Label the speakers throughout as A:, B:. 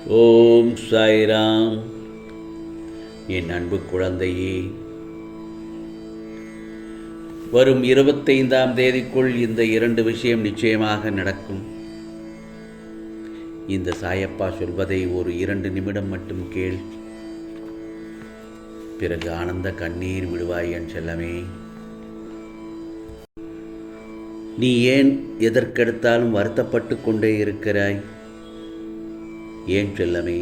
A: ஓம் சாய்ராம். என் அன்பு குழந்தையே, வரும் 25ஆம் தேதிக்குள் இந்த 2 விஷயம் நிச்சயமாக நடக்கும். இந்த சாயப்பா சொல்வதை ஒரு 2 நிமிடம் மட்டும் கேள். பிறகு ஆனந்த கண்ணீர் விடுவாய் என் செல்லமே. நீ ஏன் எதற்கெடுத்தாலும் வருத்தப்பட்டு கொண்டே இருக்கிறாய்? ஏன் செல்லமே?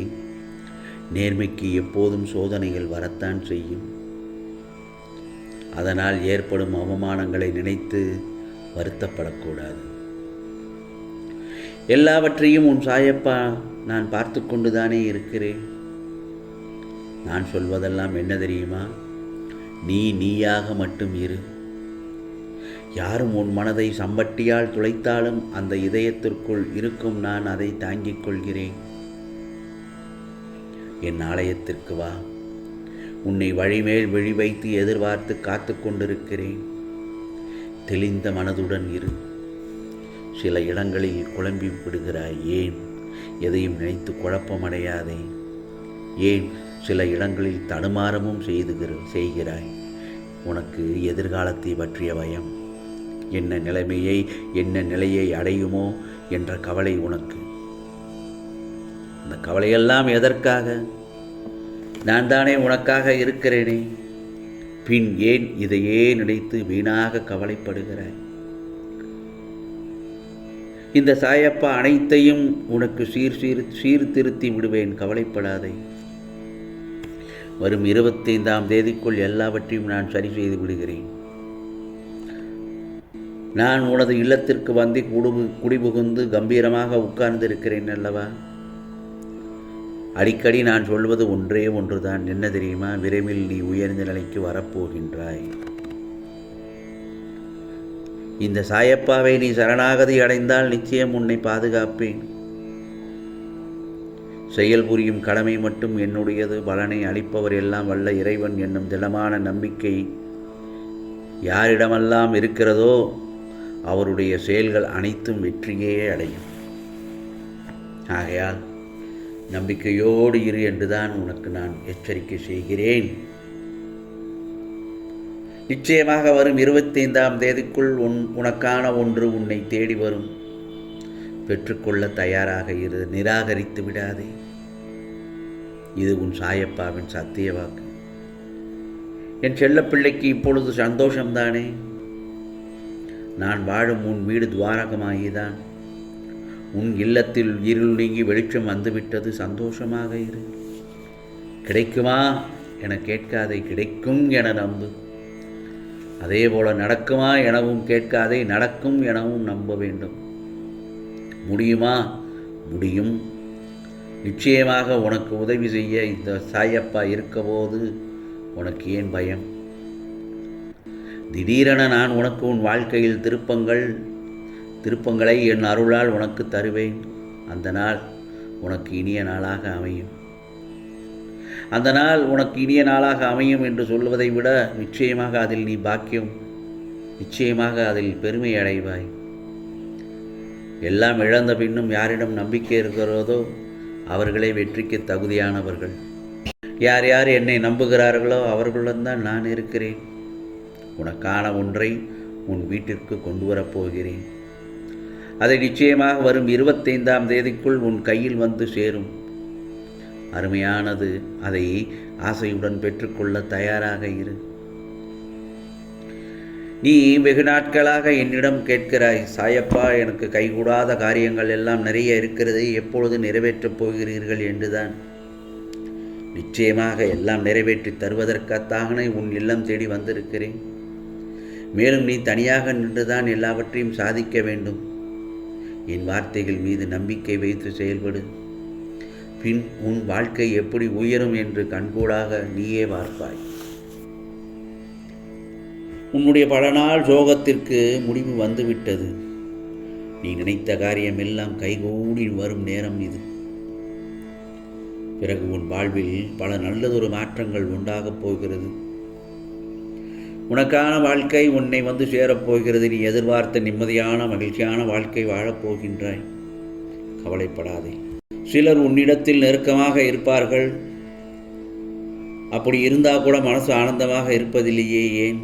A: நேர்மைக்கு எப்போதும் சோதனைகள் வரத்தான் செய்யும். அதனால் ஏற்படும் அவமானங்களை நினைத்து வருத்தப்படக்கூடாது. எல்லாவற்றையும் உன் சாயப்பா நான் பார்த்து கொண்டுதானே இருக்கிறேன். நான் சொல்வதெல்லாம் என்ன தெரியுமா? நீயாக மட்டும் இரு. யாரும் உன் மனதை சம்பட்டியால் துளைத்தாலும் அந்த இதயத்திற்குள் இருக்கும் நான் அதை தாங்கிக் கொள்கிறேன். என் ஆலயத்திற்கு வா. உன்னை வழிமேல் விழி வைத்து எதிர்பார்த்து காத்து கொண்டிருக்கிறேன். தெளிந்த மனதுடன் இரு. சில இடங்களில் குழம்பி விடுகிறாய். ஏன்? எதையும் நினைத்து குழப்பமடையாதே. ஏன் சில இடங்களில் தடுமாறமும் செய்கிறாய்? உனக்கு எதிர்காலத்தை பற்றிய பயம். என்ன நிலையை அடையுமோ என்ற கவலை உனக்கு. அந்த கவலையெல்லாம் எதற்காக? நான் தானே உனக்காக இருக்கிறேனே. பின் ஏன் இதையே நினைத்து வீணாக கவலைப்படுகிறாய்? இந்த சாயப்பா அனைத்தையும் உனக்கு சீர்திருத்தி விடுவேன். கவலைப்படாதே. வரும் 25ஆம் தேதிக்குள் எல்லாவற்றையும் நான் சரி செய்து விடுகிறேன். நான் உனது இல்லத்திற்கு வந்து குடிபுகுந்து கம்பீரமாக உட்கார்ந்திருக்கிறேன் அல்லவா? அடிக்கடி நான் சொல்வது ஒன்றே ஒன்றுதான். என்ன தெரியுமா? விரைவில் நீ உயர்ந்த நிலைக்கு வரப்போகின்றாய். இந்த சாயப்பாவை நீ சரணாகதி அடைந்தால் நிச்சயம் உன்னை பாதுகாப்பேன். செயல் புரியும் கடமை மட்டும் என்னுடையது. பலனை அளிப்பவர் எல்லாம் வல்ல இறைவன் என்னும் திடமான நம்பிக்கை யாரிடமெல்லாம் இருக்கிறதோ அவருடைய செயல்கள் அனைத்தும் வெற்றியே அடையும். ஆகையால் நம்பிக்கையோடு இரு என்றுதான் உனக்கு நான் எச்சரிக்கை செய்கிறேன். நிச்சயமாக வரும் 25ஆம் தேதிக்குள் உனக்கான ஒன்று உன்னை தேடி வரும். பெற்றுக்கொள்ள தயாராக இரு. நிராகரித்து விடாதே. இது உன் சாயப்பாவின் சத்திய வாக்கு. என் செல்லப்பிள்ளைக்கு இப்பொழுது சந்தோஷம்தானே? நான் வாழும் உன் வீடு துவாரகமாகிதான். உன் இல்லத்தில் இருள் நீங்கி வெளிச்சம் வந்துவிட்டது. சந்தோஷமாக இரு. கிடைக்குமா என கேட்காதே, கிடைக்கும் என நம்பு. அதே போல நடக்குமா எனவும் கேட்காதே, நடக்கும் எனவும் நம்ப வேண்டும். முடியுமா? முடியும். நிச்சயமாக உனக்கு உதவி செய்ய இந்த சாயப்பா இருக்கபோது உனக்கு ஏன் பயம்? திடீரென நான் உனக்கு உன் வாழ்க்கையில் திருப்பங்களை என் அருளால் உனக்கு தருவேன். அந்த நாள் உனக்கு இனிய நாளாக அமையும். அந்த நாள் உனக்கு இனிய நாளாக அமையும் என்று சொல்வதை விட நிச்சயமாக அதில் நீ பாக்கியம், நிச்சயமாக அதில் பெருமை அடைவாய். எல்லாம் இழந்த பின்னும் யாரிடம் நம்பிக்கை இருக்கிறதோ அவர்களே வெற்றிக்கு தகுதியானவர்கள். யார் யார் என்னை நம்புகிறார்களோ அவர்களுடன் நான் இருக்கிறேன். உனக்கான ஒன்றை உன் வீட்டிற்கு கொண்டு வரப்போகிறேன். அதை நிச்சயமாக வரும் 25ஆம் தேதிக்குள் உன் கையில் வந்து சேரும். அருமையானது. அதை ஆசையுடன் பெற்றுக்கொள்ள தயாராக இரு. நீ வெகு நாட்களாக என்னிடம் கேட்கிறாய், சாயப்பா எனக்கு கைகூடாத காரியங்கள் எல்லாம் நிறைய இருக்கிறது, எப்பொழுது நிறைவேற்றப் போகிறீர்கள் என்றுதான். நிச்சயமாக எல்லாம் நிறைவேற்றி தருவதற்காகத்தானே உன் இல்லம் தேடி வந்திருக்கிறேன். மேலும் நீ தனியாக நின்றுதான் எல்லாவற்றையும் சாதிக்க வேண்டும். என் வார்த்தைகள் மீது நம்பிக்கை வைத்து செயல்படு. பின் உன் வாழ்க்கை எப்படி உயரும் என்று கண்கூடாக நீயே பார்ப்பாய். உன்னுடைய பல நாள் சோகத்திற்கு முடிவு வந்துவிட்டது. நீ நினைத்த காரியம் எல்லாம் கைகூடி வரும் நேரம் இது. பிறகு உன் வாழ்வில் பல நல்லதொரு மாற்றங்கள் உண்டாகப் போகிறது. உனக்கான வாழ்க்கை உன்னை வந்து சேரப்போகிறது. நீ எதிர்பார்த்த நிம்மதியான மகிழ்ச்சியான வாழ்க்கை வாழப்போகின்றாய். கவலைப்படாதே. சிலர் உன்னிடத்தில் நெருக்கமாக இருப்பார்கள். அப்படி இருந்தால் கூட மனசு ஆனந்தமாக இருப்பதில்லையே, ஏன்?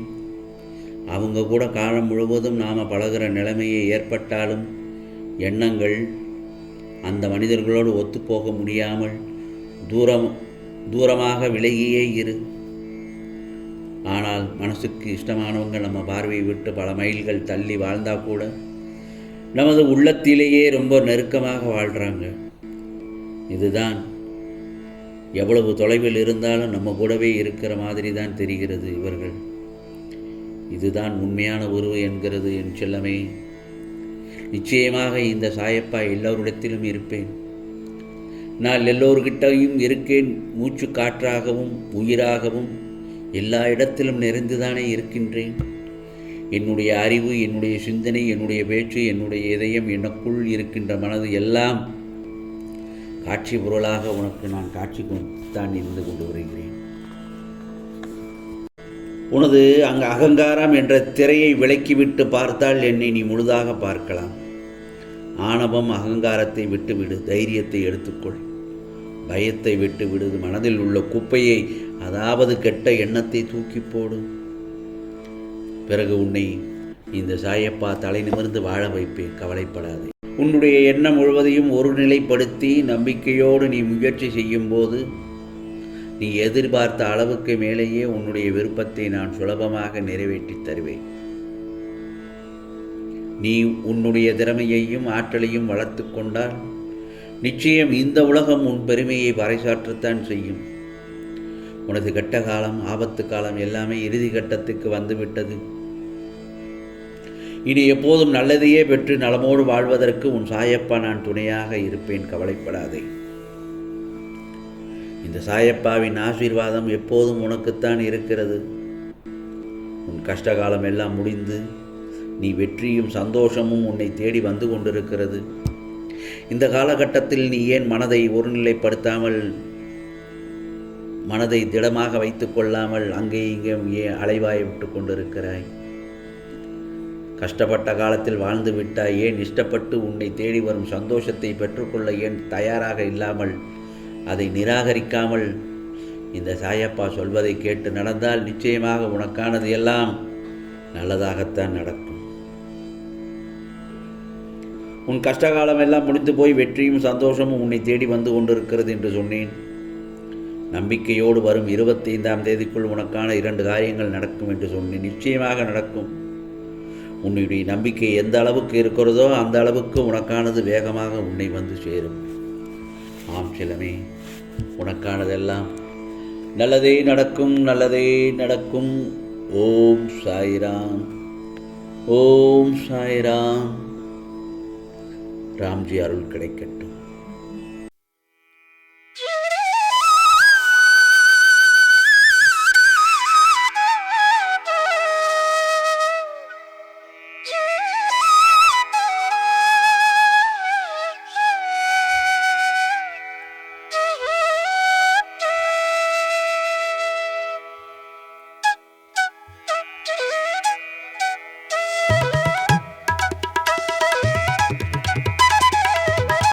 A: அவங்க கூட காலம் முழுவதும் நாம் பழகிற நிலைமையை ஏற்பட்டாலும் எண்ணங்கள் அந்த மனிதர்களோடு ஒத்துப்போக முடியாமல் தூரமாக விலகியே இரு. ஆனால் மனசுக்கு இஷ்டமானவங்க நம்ம பார்வையை விட்டு பல மைல்கள் தள்ளி வாழ்ந்தால் கூட நமது உள்ளத்திலேயே ரொம்ப நெருக்கமாக வாழ்கிறாங்க. இதுதான் எவ்வளவு தொலைவில் இருந்தாலும் நம்ம கூடவே இருக்கிற மாதிரி தான் தெரிகிறது இவர்கள். இதுதான் உண்மையான உறவு என்கிறது என் செல்லமே. நிச்சயமாக இந்த சாயப்பா எல்லோரிடத்திலும் இருப்பேன். நான் எல்லோர்கிட்டையும் இருக்கேன். மூச்சு காற்றாகவும் உயிராகவும் எல்லா இடத்திலும் நிறைந்துதானே இருக்கின்றேன். என்னுடைய அறிவு, என்னுடைய சிந்தனை, என்னுடைய பேச்சு, என்னுடைய இதயம், எனக்குள் இருக்கின்ற மனது எல்லாம் காட்சி பொருளாக உனக்கு நான் காட்சி தான் இருந்து கொண்டு வருகிறேன். உனது அங்கு அகங்காரம் என்ற திரையை விலக்கிவிட்டு பார்த்தால் என்னை நீ முழுதாக பார்க்கலாம். ஆணவம் அகங்காரத்தை விட்டுவிடு, தைரியத்தை எடுத்துக்கொள், பயத்தை விட்டுவிடு, மனதில் உள்ள குப்பையை, அதாவது கெட்ட எண்ணத்தை தூக்கி போடு. பிறகு உன்னை இந்த சாயப்பா தலை நிமிர்ந்து வாழ வைப்பேன், கவலைப்படாதே. உன்னுடைய எண்ணம் முழுவதையும் ஒருநிலைப்படுத்தி நம்பிக்கையோடு நீ முயற்சி செய்யும்போது நீ எதிர்பார்த்த அளவுக்கு மேலேயே உன்னுடைய விருப்பத்தை நான் சுலபமாக நிறைவேற்றி தருவேன். நீ உன்னுடைய திறமையையும் ஆற்றலையும் வளர்த்து கொண்டால் நிச்சயம் இந்த உலகம் உன் பெருமையை பறைசாற்றத்தான் செய்யும். உனது கெட்ட காலம், ஆபத்து காலம் எல்லாமே இறுதி கட்டத்துக்கு வந்துவிட்டது. இனி எப்போதும் நல்லதையே பெற்று நலமோடு வாழ்வதற்கு உன் சாயப்பா நான் துணையாக இருப்பேன், கவலைப்படாதே. இந்த சாயப்பாவின் ஆசீர்வாதம் எப்போதும் உனக்குத்தான் இருக்கிறது. உன் கஷ்டகாலம் எல்லாம் முடிந்து நீ வெற்றியும் சந்தோஷமும் உன்னை தேடி வந்து கொண்டிருக்கிறது. இந்த காலகட்டத்தில் நீ ஏன் மனதை ஒருநிலைப்படுத்தாமல், மனதை திடமாக வைத்து கொள்ளாமல் அங்கே இங்கே ஏன் அலைவாய விட்டு கொண்டிருக்கிறாய்? கஷ்டப்பட்ட காலத்தில் வாழ்ந்து விட்டாய். ஏன் இஷ்டப்பட்டு உன்னை தேடி வரும் சந்தோஷத்தை பெற்றுக்கொள்ள ஏன் தயாராக இல்லாமல், அதை நிராகரிக்காமல் இந்த சாயப்பா சொல்வதை கேட்டு நடந்தால் நிச்சயமாக உனக்கானது எல்லாம் நல்லதாகத்தான் நடக்கும். உன் கஷ்டகாலம் எல்லாம் முடிந்து போய் வெற்றியும் சந்தோஷமும் உன்னை தேடி வந்து கொண்டிருக்கிறது என்று சொன்னேன். நம்பிக்கையோடு வரும் 25ஆம் தேதிக்குள் உனக்கான 2 காரியங்கள் நடக்கும் என்று சொன்னேன். நிச்சயமாக நடக்கும். உன்னுடைய நம்பிக்கை எந்த அளவுக்கு இருக்கிறதோ அந்த அளவுக்கு உனக்கானது வேகமாக உன்னை வந்து சேரும். ஆம் செல்லமே, உனக்கானதெல்லாம் நல்லதே நடக்கும், நல்லதே நடக்கும். ஓம் சாய்ராம், ஓம் சாய்ராம். ராம்ஜி அருள் கிடைக்கட்டும்.